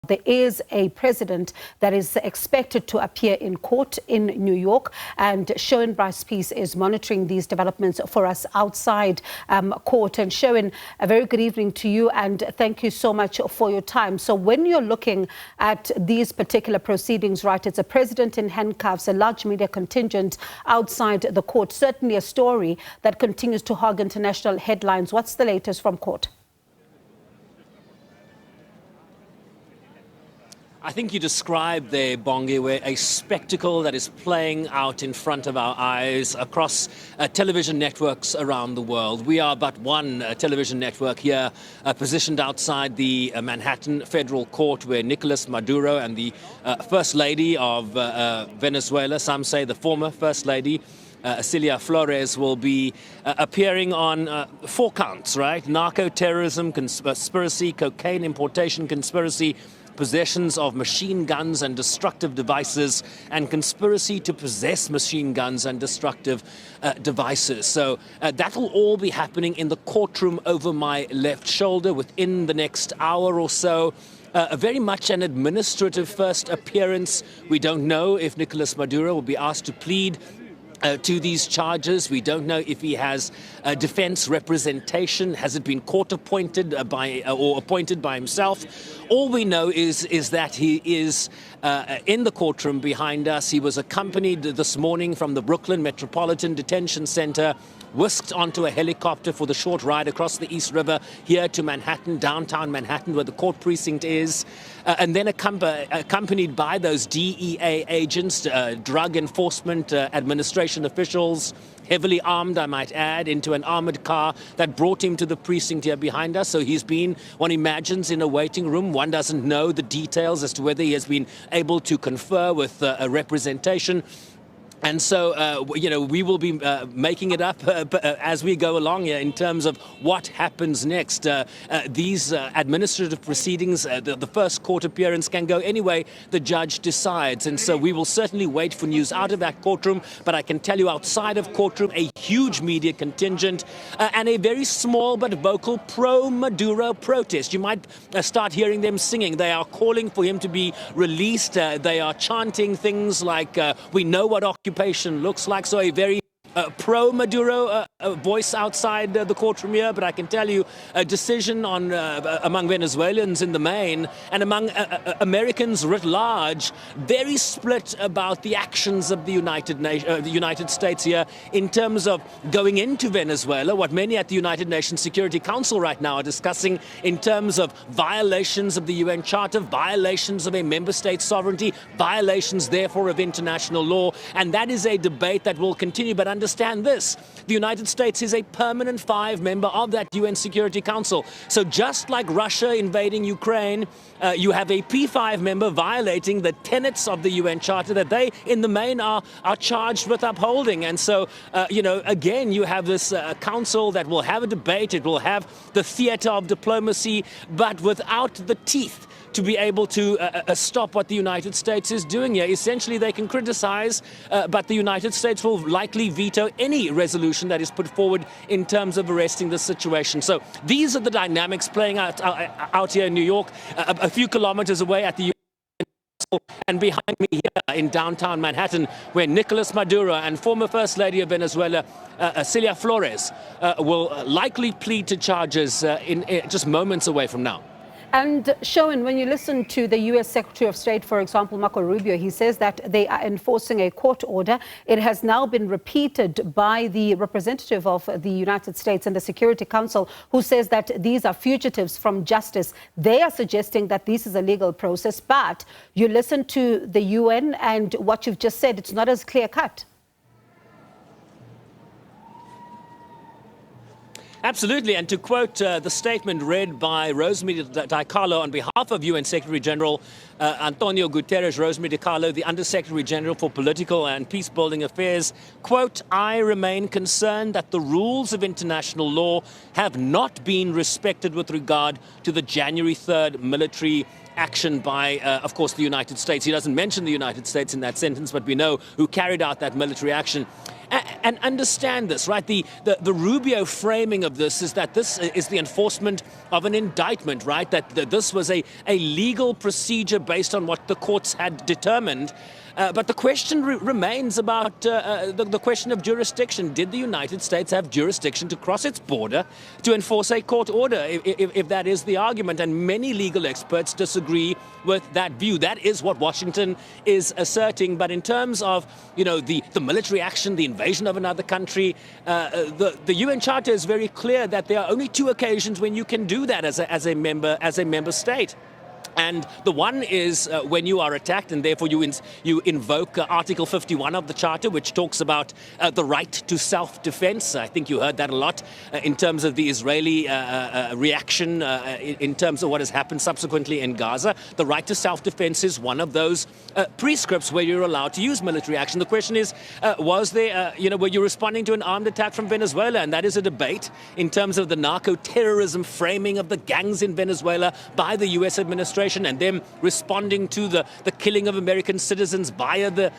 There is a president that is expected to appear in court in New York, and Sherwin Bryce-Pease is monitoring these developments for us outside court. And Sherwin, a very good evening to you, and thank you so much for your time. So when you're looking at these particular proceedings, right, it's a president in handcuffs, a large media contingent outside the court, certainly a story that continues to hog international headlines. What's the latest from court? I think you described there, Bongi, where a spectacle that is playing out in front of our eyes across television networks around the world. We are but one television network here positioned outside the Manhattan Federal Court, where Nicolas Maduro and the First Lady of Venezuela, some say the former First Lady, Celia Flores, will be appearing on 4 counts, right? Narco-terrorism, conspiracy, cocaine importation conspiracy, possessions of machine guns and destructive devices, and conspiracy to possess machine guns and destructive devices. So that will all be happening in the courtroom over my left shoulder within the next hour or so. Very much an administrative first appearance. We don't know if Nicolas Maduro will be asked to plead to these charges. We don't know if he has defense representation. Has it been court appointed or appointed by himself? All we know is that he is in the courtroom behind us. He was accompanied this morning from the Brooklyn Metropolitan Detention Center, whisked onto a helicopter for the short ride across the East River here to Manhattan, downtown Manhattan, where the court precinct is, and then accompanied by those DEA agents, Drug Enforcement Administration officials, heavily armed, I might add, into an armored car that brought him to the precinct here behind us. So he's been, one imagines, in a waiting room. One doesn't know the details as to whether he has been able to confer with a representation. And so, we will be making it up as we go along here in terms of what happens next. These administrative proceedings, the first court appearance, can go any way the judge decides. And so we will certainly wait for news out of that courtroom. But I can tell you, outside of courtroom, a huge media contingent and a very small but vocal pro-Maduro protest. You might start hearing them singing. They are calling for him to be released. They are chanting things like, we know what occupation looks like. So a very pro-Maduro voice outside the courtroom here, but I can tell you a decision on among Venezuelans in the main and among Americans writ large, very split about the actions of the United States here in terms of going into Venezuela, what many at the United Nations Security Council right now are discussing in terms of violations of the UN Charter, violations of a member state sovereignty, violations therefore of international law, and that is a debate that will continue. But understand this, the United States is a permanent 5 member of that UN Security Council. So just like Russia invading Ukraine, you have a P5 member violating the tenets of the UN Charter that they, in the main, are charged with upholding. And so, again, you have this council that will have a debate. It will have the theater of diplomacy, but without the teeth to be able to stop what the United States is doing here. Essentially, they can criticize, but the United States will likely veto any resolution that is put forward in terms of arresting the situation. So these are the dynamics playing out here in New York, a few kilometers away at the UN, and behind me here in downtown Manhattan, where Nicolas Maduro and former First Lady of Venezuela, Celia Flores, will likely plead to charges in just moments away from now. And Sherwin, when you listen to the U.S. Secretary of State, for example, Marco Rubio, he says that they are enforcing a court order. It has now been repeated by the representative of the United States and the Security Council, who says that these are fugitives from justice. They are suggesting that this is a legal process, but you listen to the UN and what you've just said, it's not as clear-cut. Absolutely, and to quote the statement read by Rosemary DiCarlo on behalf of UN Secretary General Antonio Guterres, Rosemary DiCarlo, the Undersecretary General for Political and Peace-Building Affairs, quote, "I remain concerned that the rules of international law have not been respected with regard to the January 3rd military action by, of course, the United States. He doesn't mention the United States in that sentence, but we know who carried out that military action. And understand this, right? The Rubio framing of this is that this is the enforcement of an indictment, right? That this was a legal procedure based on what the courts had determined. But the question remains about the question of jurisdiction. Did the United States have jurisdiction to cross its border to enforce a court order, if that is the argument? And many legal experts disagree with that view. That is what Washington is asserting. But in terms of, the military action, the invasion of another country, the UN Charter is very clear that there are only two occasions when you can do that as a member state. And the one is when you are attacked, and therefore you invoke Article 51 of the Charter, which talks about the right to self-defense. I think you heard that a lot in terms of the Israeli reaction in terms of what has happened subsequently in Gaza. The right to self-defense is one of those prescripts where you're allowed to use military action. The question is, was there, were you responding to an armed attack from Venezuela? And that is a debate in terms of the narco-terrorism framing of the gangs in Venezuela by the U.S. administration, and them responding to the killing of American citizens via the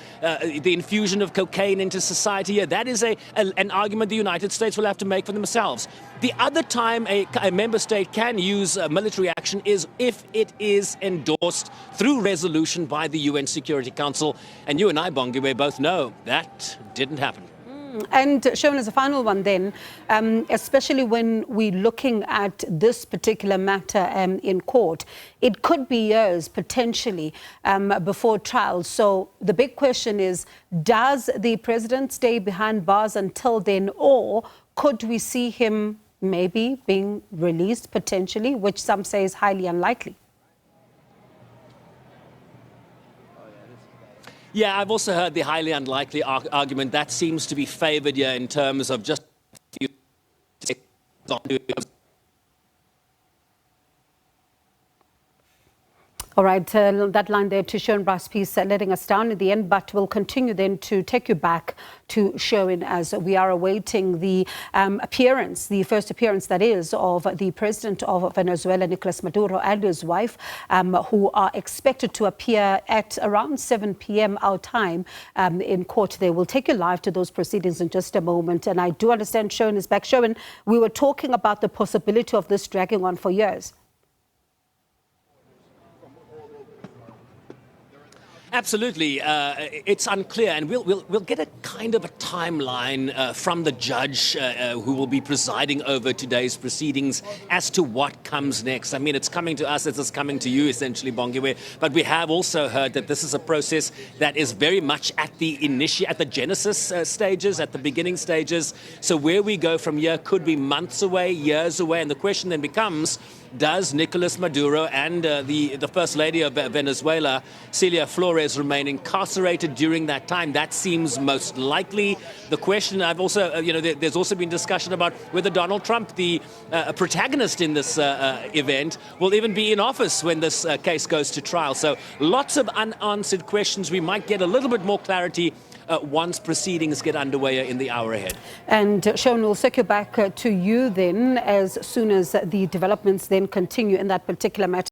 infusion of cocaine into society. Yeah, that is an argument the United States will have to make for themselves. The other time a member state can use military action is if it is endorsed through resolution by the UN Security Council. And you and I, Bongiwe, both know that didn't happen. And Sherwin, as a final one then, especially when we're looking at this particular matter in court, it could be years potentially before trial. So the big question is, does the president stay behind bars until then, or could we see him maybe being released potentially, which some say is highly unlikely? Yeah, I've also heard the highly unlikely argument. That seems to be favored here in terms of just a few. All right, that line there to Sherwin Bryce-Pease letting us down in the end, but we'll continue then to take you back to Sherwin as we are awaiting the appearance, the first appearance that is, of the president of Venezuela, Nicolas Maduro, and his wife, who are expected to appear at around 7 p.m. our time in court. They will take you live to those proceedings in just a moment. And I do understand Sherwin is back. Sherwin, we were talking about the possibility of this dragging on for years. Absolutely. It's unclear, and we'll get a kind of a timeline from the judge who will be presiding over today's proceedings as to what comes next. I mean, it's coming to us as it's coming to you, essentially, Bongiwe. But we have also heard that this is a process that is very much at the genesis stages, at the beginning stages. So where we go from here could be months away, years away, and the question then becomes, does Nicolas Maduro and the First Lady of Venezuela, Celia Flores, remain incarcerated during that time? That seems most likely. The question I've also, there's also been discussion about whether Donald Trump, the protagonist in this event, will even be in office when this case goes to trial. So lots of unanswered questions. We might get a little bit more clarity once proceedings get underway in the hour ahead. And Sherwin, we'll circle back to you then as soon as the developments then continue in that particular matter.